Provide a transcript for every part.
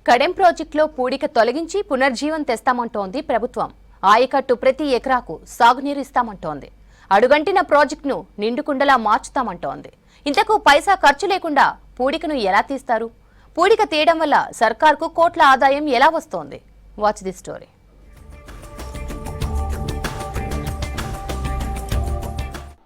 కడెం ప్రాజెక్టులో పూడిక తొలగించి పునర్జీవం తెస్తామంటోంది ప్రభుత్వం. ఆయకట్టు ప్రతి ఎకరాకు సాగునీరు ఇస్తామంటోంది. అడుగంటిన ప్రాజెక్టును నిండుకుండలా మార్చుతామంటోంది. ఇంతకు పైసా ఖర్చు లేకుండా పూడికను ఎలా తీస్తారు? పూడిక తీయడం వల్ల సర్కార్కు కోట్ల ఆదాయం ఎలా వస్తోంది? Watch the story.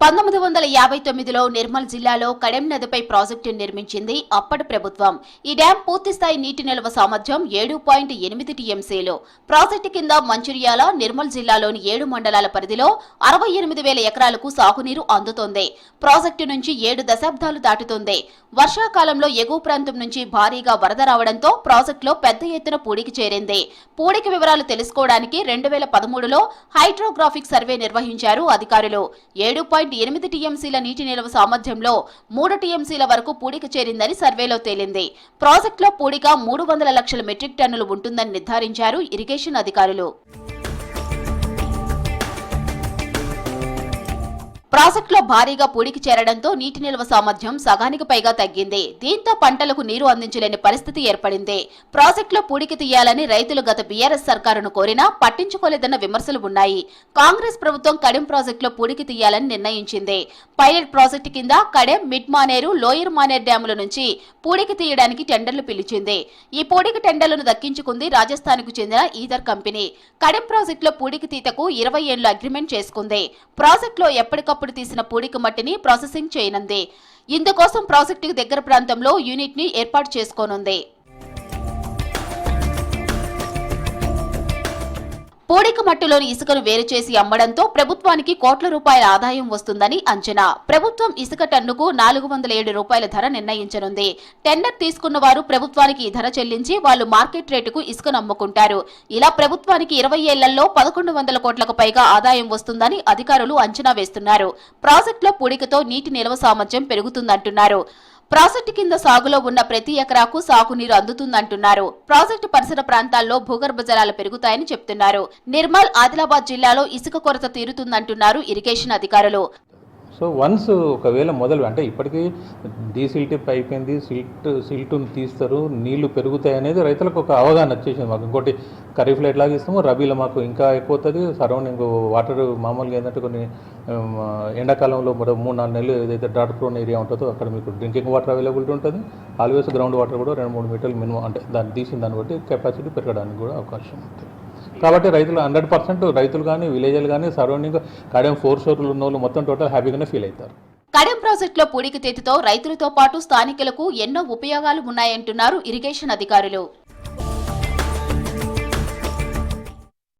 1959లో నిర్మల్ జిల్లాలో కడెం నదిపై ప్రాజెక్టు నిర్మించింది అప్పటి ప్రభుత్వం. ఈ డ్యాం పూర్తిస్థాయి నీటి నిల్వ సామర్థ్యం 7.8 టీఎంసీలు. ప్రాజెక్టు కింద మంచిర్యాల, నిర్మల్ జిల్లాలోని 7 మండలాల పరిధిలో 68,000 ఎకరాలకు సాగునీరు అందుతోంది. ప్రాజెక్టు నుంచి 7 దశాబ్దాలు దాటుతోంది. వర్షాకాలంలో ఎగువ ప్రాంతం నుంచి భారీగా వరద రావడంతో ప్రాజెక్టులో పెద్ద ఎత్తున పూడికి చేరింది. పూడిక వివరాలు తెలుసుకోవడానికి 2013లో హైడ్రోగ్రాఫిక్ సర్వే నిర్వహించారు అధికారులు. 7.8 టీఎంసీల నీటి నిల్వ సామర్థ్యంలో 3 టీఎంసీల వరకు పూడిక చేరిందని సర్వేలో తేలింది. ప్రాజెక్టులో పూడిక 300 లక్షల మెట్రిక్ టన్నులు ఉంటుందని నిర్ధారించారు ఇరిగేషన్ అధికారులు. ప్రాజెక్టులో భారీగా పూడికి చేరడంతో నీటి నిల్వ సామర్థ్యం సగానికి పైగా తగ్గింది. దీంతో పంటలకు నీరు అందించలేని పరిస్థితి ఏర్పడింది. ప్రాజెక్టులో పూడికి తీయాలని రైతులు గత బీఆర్ఎస్ సర్కారును కోరినా పట్టించుకోలేదన్న విమర్శలు ఉన్నాయి. కాంగ్రెస్ ప్రభుత్వం కడెం ప్రాజెక్టులో పూడికి తీయాలని నిర్ణయించింది. పైలట్ ప్రాజెక్టు కింద కడెం, మిడ్ మానేరు, లోయర్ మానేరు డ్యాముల నుంచి పూడికి తీయడానికి టెండర్లు పిలిచింది. ఈ పూడికి టెండర్లను దక్కించుకుంది రాజస్థాన్కు చెందిన ఈథర్ కంపెనీ. కడెం ప్రాజెక్టులో పూడికి తీతకు 20 ఏళ్ల అగ్రిమెంట్ చేసుకుంది. ప్రాజెక్టులో ఎప్పటికప్పుడు తీసిన పూడిక మట్టిని ప్రాసెసింగ్ చేయనుంది. ఇందుకోసం ప్రాజెక్టుకు దగ్గర ప్రాంతంలో యూనిట్ ని ఏర్పాటు చేసుకోనుంది. పూడిక మట్టిలోని ఇసుకను వేరు చేసి అమ్మడంతో ప్రభుత్వానికి కోట్ల రూపాయల ఆదాయం వస్తుందని అంచనా. ప్రభుత్వం ఇసుక టన్నుకు 407 రూపాయల ధర నిర్ణయించనుంది. టెండర్ తీసుకున్న వారు ప్రభుత్వానికి ఈ ధర చెల్లించి వాళ్లు మార్కెట్ రేటుకు ఇసుకను అమ్ముకుంటారు. ఇలా ప్రభుత్వానికి 20 ఏళ్లలో 1100 కోట్లకు పైగా ఆదాయం వస్తుందని అధికారులు అంచనా వేస్తున్నారు. ప్రాజెక్టులో పూడికతో నీటి నిల్వ సామర్థ్యం పెరుగుతుందంటున్నారు. ప్రాజెక్టు కింద సాగులో ఉన్న ప్రతి ఎకరాకు సాగునీరు అందుతుందంటున్నారు. ప్రాజెక్టు పరిసర ప్రాంతాల్లో భూగర్భ జలాలు పెరుగుతాయని చెప్తున్నారు. నిర్మల్, ఆదిలాబాద్ జిల్లాలో ఇసుక కొరత తీరుతుందంటున్నారు ఇరిగేషన్ అధికారులు. సో వన్స్ ఒకవేళ మొదలు అంటే ఇప్పటికీ డీసిల్టిప్ అయిపోయింది, సిల్టును తీస్తారు, నీళ్లు పెరుగుతాయి అనేది రైతులకు ఒక అవగాహన వచ్చేసింది. మాకు ఇంకోటి ఖరీఫ్లో ఎట్లాగా ఇస్తామో రబీలో మాకు ఇంకా ఎక్కువ అవుతుంది. సరౌండింగ్ వాటర్ మామూలుగా ఏంటంటే కొన్ని ఎండాకాలంలో 3-4 నెలలు ఏదైతే డ్రాట్ ప్రోన్ ఏరియా ఉంటుందో అక్కడ మీకు డ్రింకింగ్ వాటర్ అవైలబిలిటీ ఉంటుంది. ఆల్వేస్ గ్రౌండ్ వాటర్ కూడా 2-3 మీటర్లు మినిమం, అంటే దాన్ని తీసిన దాన్ని బట్టి కెపాసిటీ పెరగడానికి కూడా అవకాశం ఉంటుంది. కాబట్టి రైతులు 100% రైతులు కానీ విలేజ్లు కానీ సరౌండింగ్ కడెం 4 షోర్లు ఉన్న వాళ్ళు మొత్తం టోటల్ హ్యాపీగానే ఫీల్ అవుతారు. కడెం ప్రాజెక్టులో పూడికి తీతతో రైతులతో పాటు స్థానికులకు ఎన్నో ఉపయోగాలు ఉన్నాయంటున్నారు ఇరిగేషన్ అధికారులు.